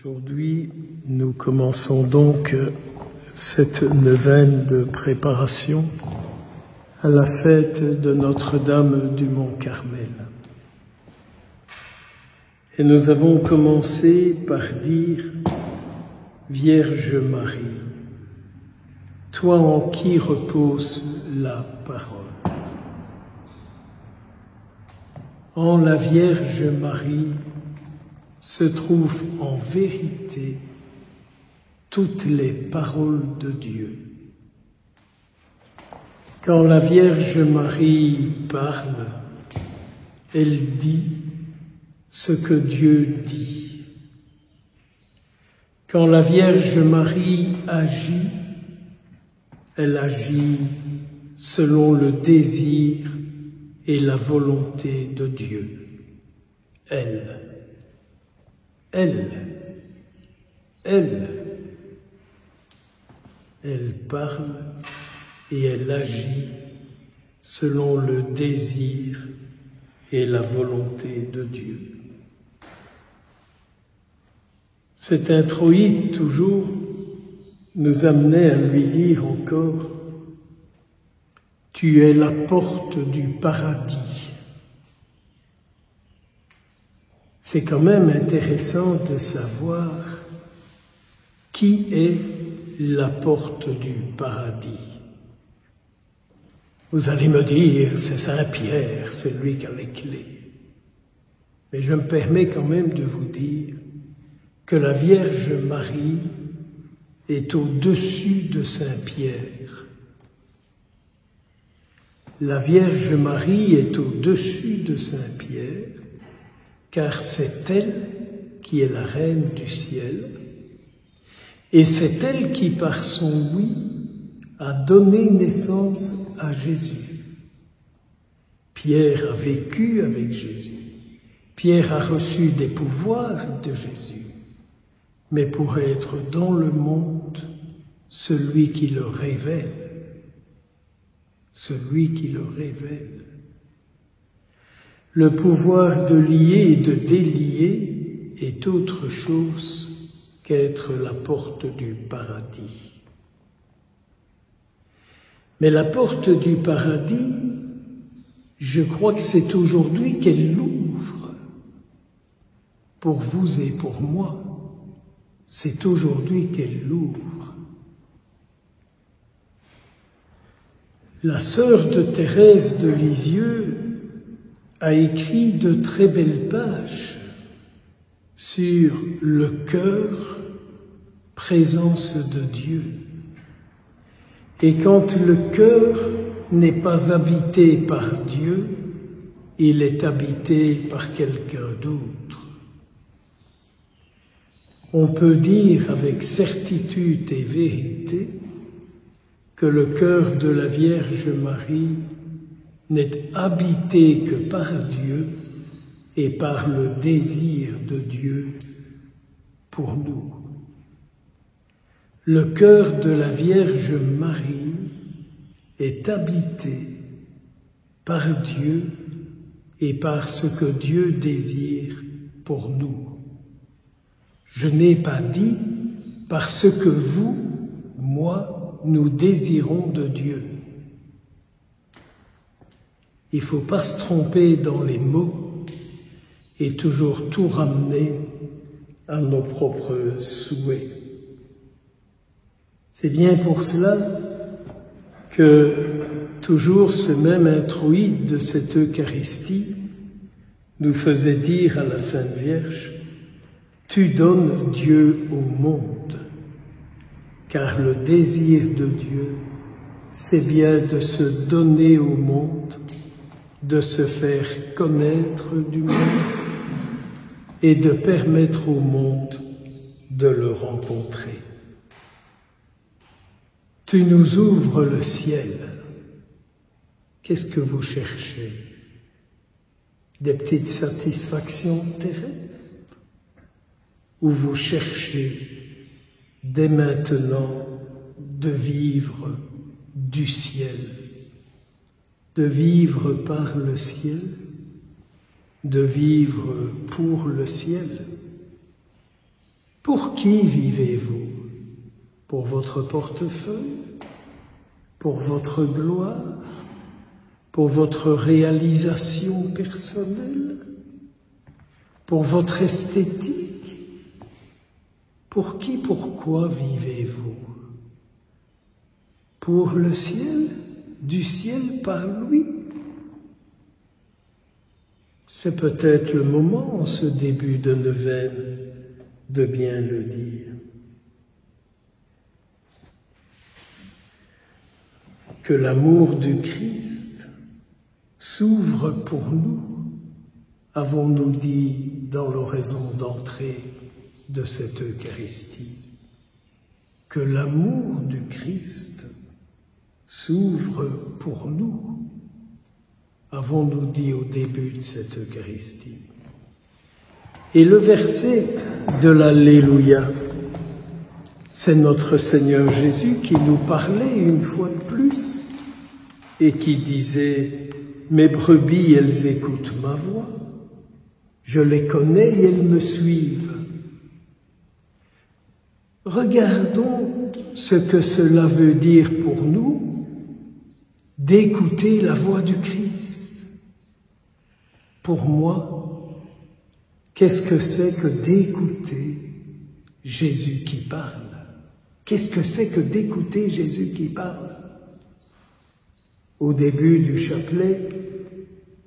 Aujourd'hui, nous commençons donc cette neuvaine de préparation à la fête de Notre-Dame du Mont-Carmel. Et nous avons commencé par dire « Vierge Marie, toi en qui repose la parole. En la Vierge Marie se trouvent en vérité toutes les paroles de Dieu. Quand la Vierge Marie parle, elle dit ce que Dieu dit. Quand la Vierge Marie agit, elle agit selon le désir et la volonté de Dieu. Elle parle et elle agit selon le désir et la volonté de Dieu. Cet introïte, toujours, nous amenait à lui dire encore « Tu es la porte du paradis ». C'est quand même intéressant de savoir qui est la porte du paradis. Vous allez me dire, c'est Saint-Pierre, c'est lui qui a les clés. Mais je me permets quand même de vous dire que la Vierge Marie est au-dessus de Saint-Pierre. La Vierge Marie est au-dessus de Saint-Pierre, car c'est elle qui est la reine du ciel, et c'est elle qui, par son oui, a donné naissance à Jésus. Pierre a vécu avec Jésus. Pierre a reçu des pouvoirs de Jésus, mais pour être dans le monde, celui qui le révèle. Celui qui le révèle. Le pouvoir de lier et de délier est autre chose qu'être la porte du paradis. Mais la porte du paradis, je crois que c'est aujourd'hui qu'elle l'ouvre. Pour vous et pour moi, c'est aujourd'hui qu'elle l'ouvre. La sœur de Thérèse de Lisieux a écrit de très belles pages sur le cœur, présence de Dieu. Et quand le cœur n'est pas habité par Dieu, il est habité par quelqu'un d'autre. On peut dire avec certitude et vérité que le cœur de la Vierge Marie n'est habité que par Dieu et par le désir de Dieu pour nous. Le cœur de la Vierge Marie est habité par Dieu et par ce que Dieu désire pour nous. Je n'ai pas dit par ce que vous, moi, nous désirons de Dieu. Il ne faut pas se tromper dans les mots et toujours tout ramener à nos propres souhaits. C'est bien pour cela que toujours ce même introïte de cette Eucharistie nous faisait dire à la Sainte Vierge « Tu donnes Dieu au monde ». Car le désir de Dieu, c'est bien de se donner au monde, de se faire connaître du monde et de permettre au monde de le rencontrer. Tu nous ouvres le ciel. Qu'est-ce que vous cherchez? Des petites satisfactions terrestres? Ou vous cherchez dès maintenant de vivre du ciel, de vivre par le ciel, de vivre pour le ciel? Pour qui vivez-vous? Pour votre portefeuille? Pour votre gloire? Pour votre réalisation personnelle? Pour votre esthétique? Pour qui, pourquoi vivez-vous? Pour le ciel? Du ciel par lui? C'est peut-être le moment, en ce début de neuvaine, de bien le dire. Que l'amour du Christ s'ouvre pour nous, avons-nous dit dans l'oraison d'entrée de cette Eucharistie. Que l'amour du Christ s'ouvre pour nous, avons-nous dit au début de cette Eucharistie. Et le verset de l'Alléluia, c'est notre Seigneur Jésus qui nous parlait une fois de plus et qui disait « Mes brebis, elles écoutent ma voix, je les connais et elles me suivent. » Regardons ce que cela veut dire pour nous d'écouter la voix du Christ. Pour moi, qu'est-ce que c'est que d'écouter Jésus qui parle? Qu'est-ce que c'est que d'écouter Jésus qui parle? Au début du chapelet,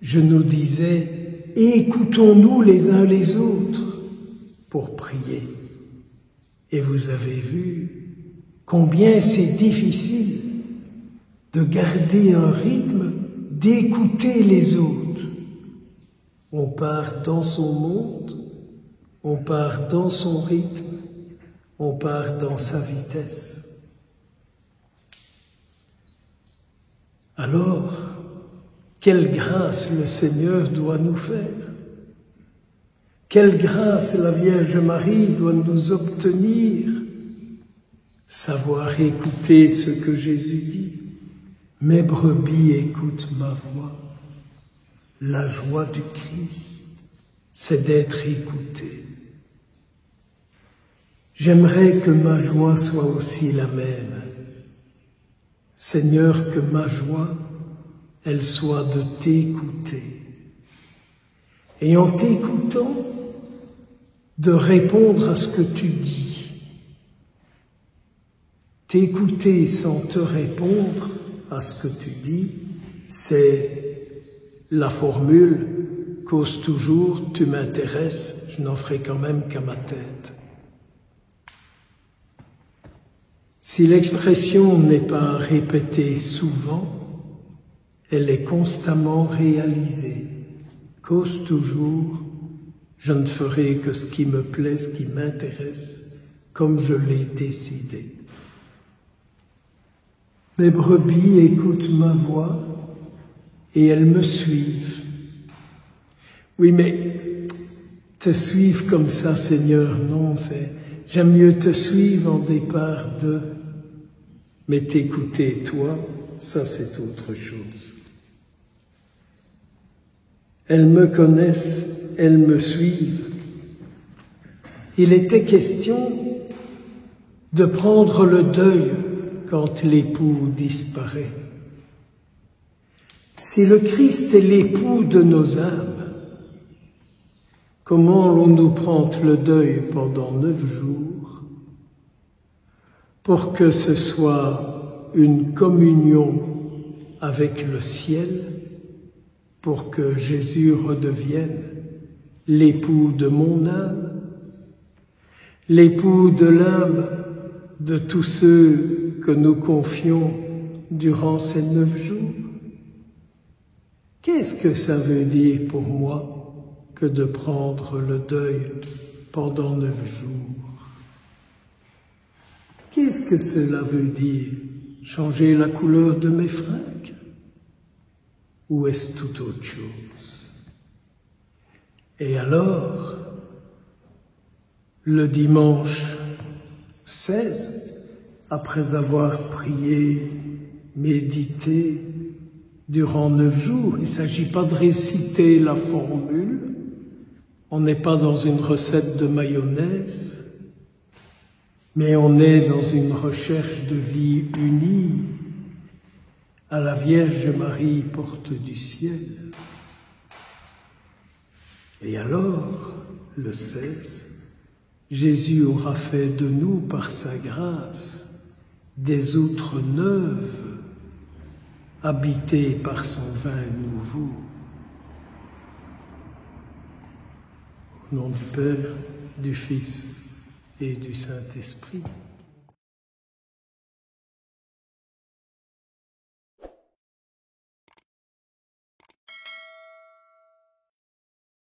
je nous disais, écoutons-nous les uns les autres pour prier. Et vous avez vu combien c'est difficile de garder un rythme, d'écouter les autres. On part dans son monde, on part dans son rythme, on part dans sa vitesse. Alors, quelle grâce le Seigneur doit nous faire? Quelle grâce la Vierge Marie doit nous obtenir? Savoir écouter ce que Jésus dit. Mes brebis écoutent ma voix. La joie du Christ, c'est d'être écouté. J'aimerais que ma joie soit aussi la même. Seigneur, que ma joie, elle soit de t'écouter. Et en t'écoutant, de répondre à ce que tu dis. T'écouter sans te répondre à ce que tu dis, c'est la formule « cause toujours, tu m'intéresses, je n'en ferai quand même qu'à ma tête ». Si l'expression n'est pas répétée souvent, elle est constamment réalisée. Cause toujours, je ne ferai que ce qui me plaît, ce qui m'intéresse, comme je l'ai décidé. Mes brebis écoutent ma voix et elles me suivent. Oui, mais te suivre comme ça, Seigneur, non, j'aime mieux te suivre en départ de, mais t'écouter, toi, ça c'est autre chose. Elles me connaissent, elles me suivent. Il était question de prendre le deuil quand l'époux disparaît. Si le Christ est l'époux de nos âmes, comment allons-nous prendre le deuil pendant 9 jours pour que ce soit une communion avec le ciel, pour que Jésus redevienne l'époux de mon âme, l'époux de l'âme de tous ceux que nous confions durant ces 9 jours? Qu'est-ce que ça veut dire pour moi que de prendre le deuil pendant 9 jours? Qu'est-ce que cela veut dire? Changer la couleur de mes fringues? Ou est-ce tout autre chose? Et alors, le dimanche 16, après avoir prié, médité durant 9 jours, il ne s'agit pas de réciter la formule, on n'est pas dans une recette de mayonnaise, Mais on est dans une recherche de vie unie à la Vierge Marie, porte du ciel. Et alors, le 16, Jésus aura fait de nous, par sa grâce, des outres neuves, habitées par son vin nouveau. Au nom du Père, du Fils et du Saint-Esprit.